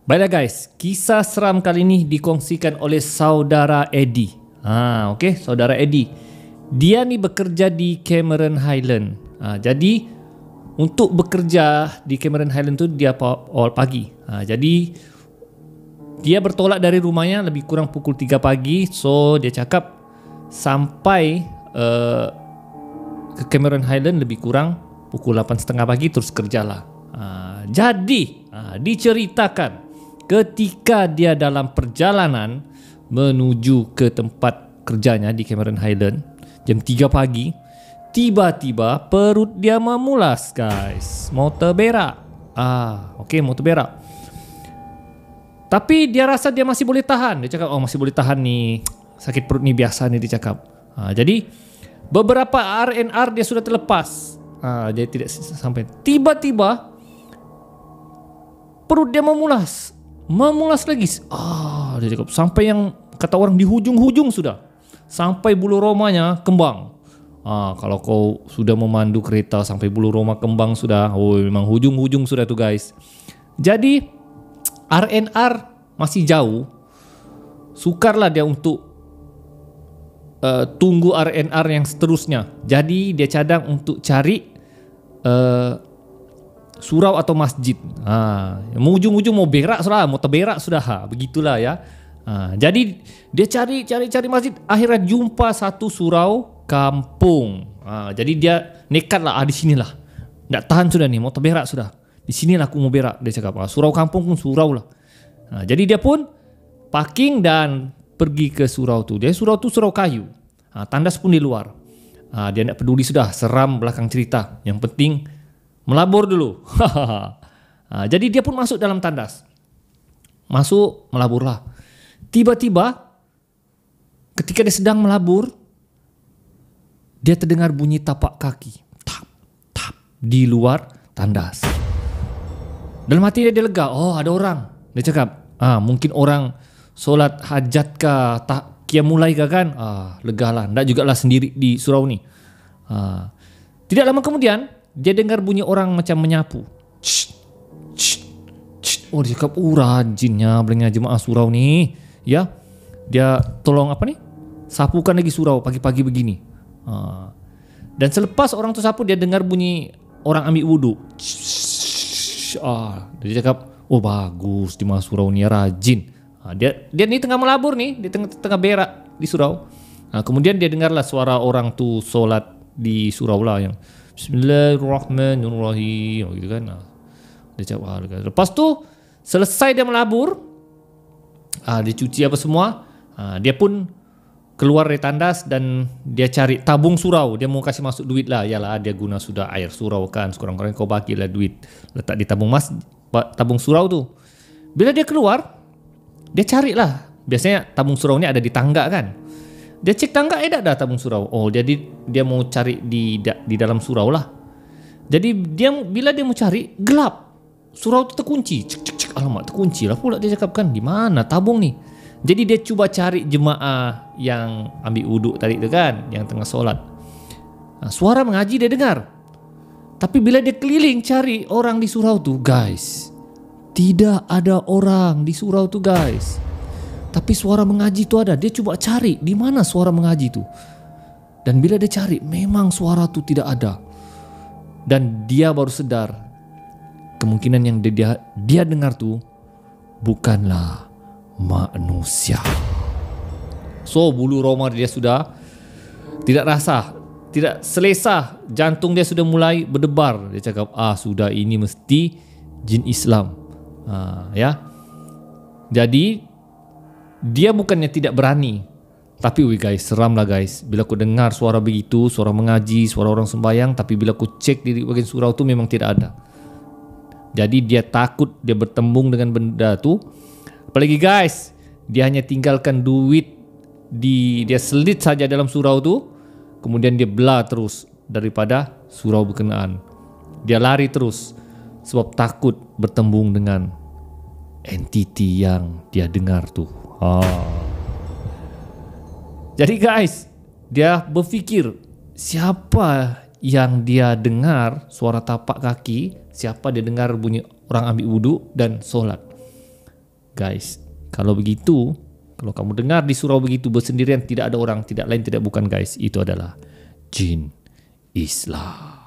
Baiklah guys, kisah seram kali ini dikongsikan oleh saudara Eddie. Okey, saudara Eddie. Dia ni bekerja di Cameron Highland. Jadi untuk bekerja di Cameron Highland tu dia awal pagi. Jadi dia bertolak dari rumahnya lebih kurang pukul 3 pagi. So dia cakap sampai ke Cameron Highland lebih kurang pukul 8.30 pagi terus kerjalah. Jadi diceritakan ketika dia dalam perjalanan menuju ke tempat kerjanya di Cameron Highland jam 3 pagi, tiba-tiba perut dia memulas guys. Mau terberak. Okey, mau terberak. Tapi dia rasa dia masih boleh tahan. Dia cakap, masih boleh tahan ni. Sakit perut ni biasa ni dia cakap. Jadi beberapa R&R dia sudah terlepas. Dia tidak sampai. Tiba-tiba perut dia memulas. Memulas lagi. Dia cakap sampai yang kata orang di hujung-hujung sudah. Sampai bulu romanya kembang. Kalau kau sudah memandu kereta sampai bulu roma kembang sudah, memang hujung-hujung sudah tu guys. Jadi R&R masih jauh. Sukarlah dia untuk tunggu R&R yang seterusnya. Jadi dia cadang untuk cari surau atau masjid. Ujung-ujung mau berak sudah, mau terberak sudah. Begitulah ya. Jadi dia cari masjid. Akhirnya jumpa satu surau kampung. Jadi dia nekat lah, di sinilah. Tak tahan sudah nih, mau terberak sudah. Di sinilah aku mau berak. Dia cakap, surau kampung pun surau lah. Jadi dia pun parking dan pergi ke surau tu. Surau tu surau kayu. Tandas pun di luar. Dia tak peduli sudah, seram belakang cerita. Yang penting melabur dulu. Jadi dia pun masuk dalam tandas. Masuk, melaburlah. Tiba-tiba ketika dia sedang melabur, dia terdengar bunyi tapak kaki. Tap, tap di luar tandas. Dalam hati dia lega. Ada orang. Dia cakap, mungkin orang solat hajat kah, qiyam mulai kah kan? Legalah. Tak jugalah sendiri di surau ni. Tidak lama kemudian dia dengar bunyi orang macam menyapu. Dia cakap, rajinnya belanja jemaah surau ni. Ya, dia tolong sapukan lagi surau pagi-pagi begini. Dan selepas orang tu sapu, dia dengar bunyi orang ambil wuduk. Dia cakap, bagus di surau ni, rajin. Dia ni tengah melabur ni, dia tengah berak di surau. Kemudian dia dengarlah suara orang tu solat di surau lah yang Bismillahirrahmanirrahim gitu kan. Dia cakap, lepas tu selesai dia melabur, dia cuci apa semua, dia pun keluar dari tandas dan dia cari tabung surau. Dia mau kasih masuk duit lah. Yalah, dia guna sudah air surau kan, sekurang-kurangnya kau bagilah duit, letak di tabung surau tu. Bila dia keluar, dia carilah. Biasanya tabung surau ni ada di tangga kan. Dia cek tangga, tak ada tabung surau. Jadi dia mau cari di dalam surau lah. Jadi bila dia mau cari, gelap. Surau tu terkunci. Cek, alamak, terkunci lah pula. Dia cakap kan, di mana tabung ni? Jadi dia cuba cari jemaah yang ambil wuduk tadi tu kan, yang tengah solat. Suara mengaji dia dengar. Tapi bila dia keliling cari orang di surau tu, guys, tidak ada orang di surau tu guys. Tapi suara mengaji tu ada. Dia cuba cari di mana suara mengaji tu. Dan bila dia cari, memang suara tu tidak ada. Dan dia baru sedar, kemungkinan yang dia dengar tu bukanlah manusia. So bulu roma dia sudah tidak rasa, tidak selesa. Jantung dia sudah mulai berdebar. Dia cakap, sudah ini mesti jin Islam. Ya. Jadi dia bukannya tidak berani, tapi guys, seram lah guys. Bila aku dengar suara begitu, suara mengaji, suara orang sembahyang, tapi bila aku cek di bagian surau tu memang tidak ada. Jadi dia takut dia bertembung dengan benda tu. Apalagi guys, dia hanya tinggalkan duit dia selit saja dalam surau tu. Kemudian dia belah terus daripada surau berkenaan. Dia lari terus sebab takut bertembung dengan entiti yang dia dengar tu. Jadi guys, dia berfikir, siapa yang dia dengar suara tapak kaki, siapa dia dengar bunyi orang ambil wuduk dan solat. Guys, kalau begitu, kalau kamu dengar di surau begitu bersendirian, tidak ada orang, tidak lain, tidak bukan guys, itu adalah jin Islam.